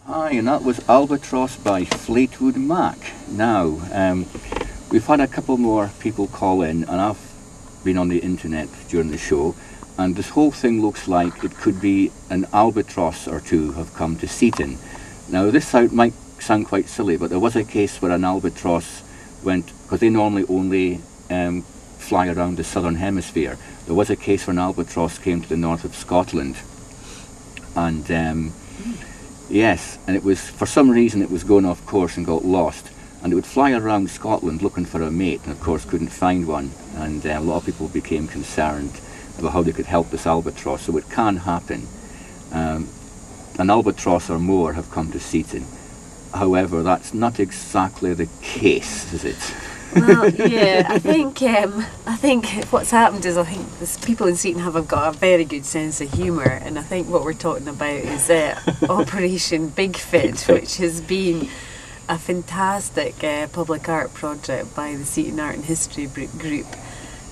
Aye, and that was Albatross by Fleetwood Mac. Now, we've had a couple more people call in, and I've been on the internet during the show, and this whole thing looks like it could be an albatross or two have come to Seaton. Now, this might sound quite silly, but there was a case where an albatross went, because they normally only fly around the southern hemisphere. There was a case where an albatross came to the north of Scotland, and yes, and it was, for some reason it was going off course and got lost, and it would fly around Scotland looking for a mate, and of course couldn't find one, and a lot of people became concerned about how they could help this albatross. So it can happen. An albatross or more have come to Seaton. However, that's not exactly the case, is it? Well, yeah, I think what's happened is, I think the people in Seaton have got a very good sense of humour, and I think what we're talking about is Operation Bigfit, which has been a fantastic public art project by the Seaton Art and History Group,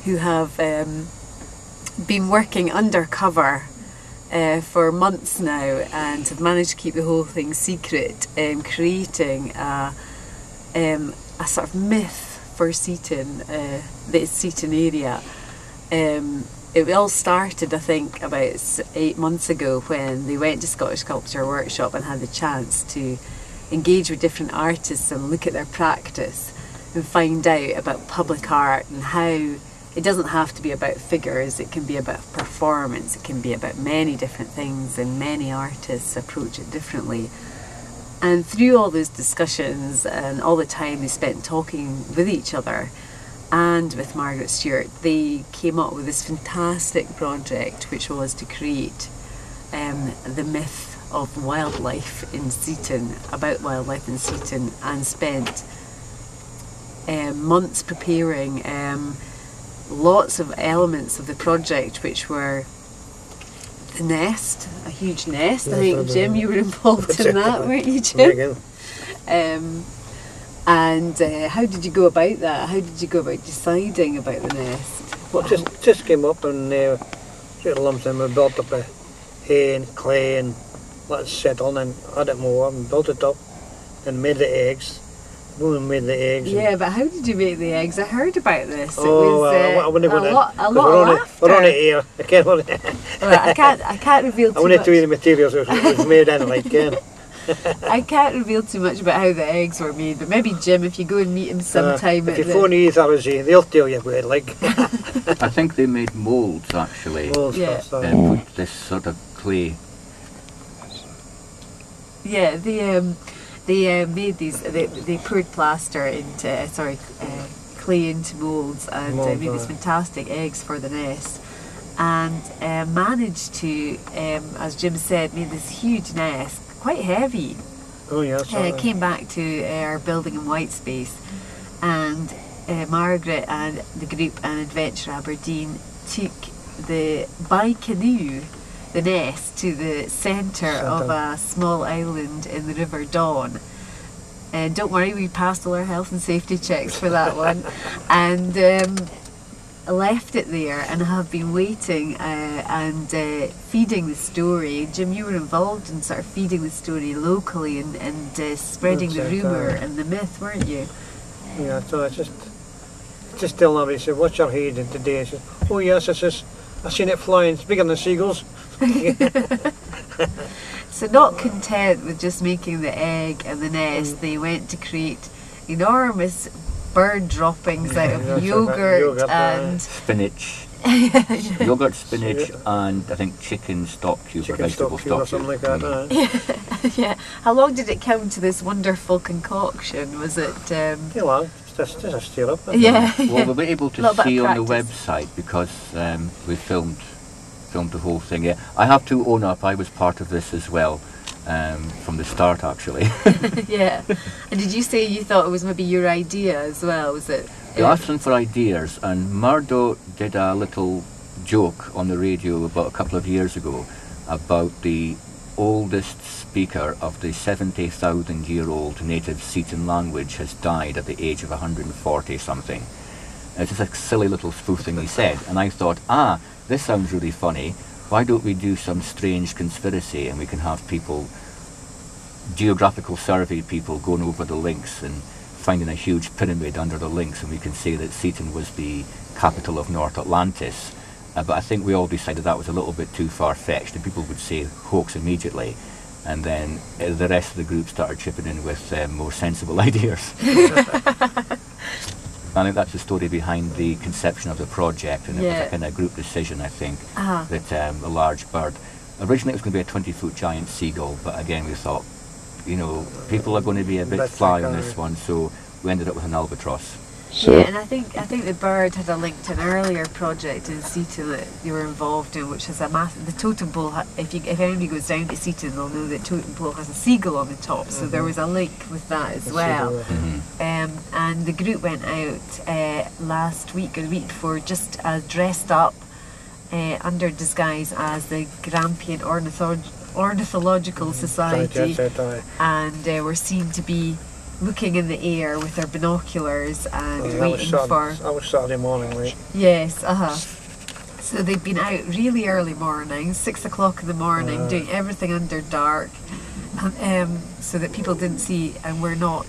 who have been working undercover for months now, and have managed to keep the whole thing secret, creating a sort of myth for Seaton, the Seaton area. It all started, I think, about 8 months ago, when they went to Scottish Sculpture Workshop and had the chance to engage with different artists and look at their practice and find out about public art, and how it doesn't have to be about figures, it can be about performance, it can be about many different things, and many artists approach it differently. And through all those discussions and all the time they spent talking with each other and with Margaret Stewart, they came up with this fantastic project, which was to create the myth of wildlife in Seaton, about wildlife in Seaton, and spent months preparing lots of elements of the project, which were the nest, a huge nest. I think, Jim, you were involved in that, weren't you, Jim? And how did you go about that? How did you go about deciding about the nest? Well, just came up and sort of lumped in. We built up a hay and clay and let it settle, and had it more and built it up and made the eggs. Woman made the eggs. Yeah, but how did you make the eggs? I heard about this. Oh, it was I wouldn't go there. a lot of laughter. We're on the air. I can't. Well, I can't reveal too much. I want to tell you the materials it was made in, like, I can't reveal too much about how the eggs were made, but maybe Jim, if you go and meet him sometime. If you phone these, they'll tell you about it, like. I think they made moulds, actually. Moulds, yeah. And put this sort of clay. Yeah, they made these. They poured plaster into clay into moulds, and made these fantastic eggs for the nest, and managed to, as Jim said, made this huge nest, quite heavy. Oh yes. Came back to our building in Whitespace, and Margaret and the group and Adventure Aberdeen took by canoe the nest to the centre of a small island in the River Don. And don't worry, we passed all our health and safety checks for that one, and left it there, and have been waiting and feeding the story. Jim, you were involved in sort of feeding the story locally and spreading the rumour and the myth, weren't you? Yeah, so I just tell them, he said, what's your head in today? I said, oh yes, I've seen it flying, it's bigger than seagulls. So not content with just making the egg and the nest, they went to create enormous bird droppings out of yogurt and spinach. Yogurt, spinach, and I think chicken stock cube or vegetable stock cube or something like that. Yeah. How long did it come to this wonderful concoction? Was it? Too long. Just a stir up. Yeah. Well, we'll be able to see on the website, because we filmed the whole thing. Yeah, I have to own up, I was part of this as well, from the start, actually. Yeah. And did you say you thought it was maybe your idea as well? Was it? We asked them for ideas, and Murdo did a little joke on the radio about a couple of years ago about the oldest speaker of the 70,000-year-old native Seaton language has died at the age of 140 something. It's just a silly little spoof thing he said, and I thought, this sounds really funny. Why don't we do some strange conspiracy, and we can have people geographical survey people going over the links and finding a huge pyramid under the links, and we can say that Seaton was the capital of North Atlantis. But I think we all decided that was a little bit too far-fetched, and people would say hoax immediately. And then the rest of the group started chipping in with more sensible ideas. I think that's the story behind the conception of the project, and it was a kind of group decision, I think, that a large bird. Originally it was going to be a 20-foot giant seagull, but again we thought, you know, people are going to be a bit fly on this one, so we ended up with an albatross. So yeah, and I think the bird had a link to an earlier project in Seaton that you were involved in, which has a the totem pole. If anybody goes down to Seaton, they'll know that totem pole has a seagull on the top. So there was a link with that as well. And the group went out last week or the week before, just dressed up under disguise as the Grampian Ornithological Society, and were seen to be looking in the air with their binoculars and waiting for... That was Saturday morning, right? Yes, So they'd been out really early morning, 6 o'clock in the morning, doing everything under dark, so that people didn't see and were not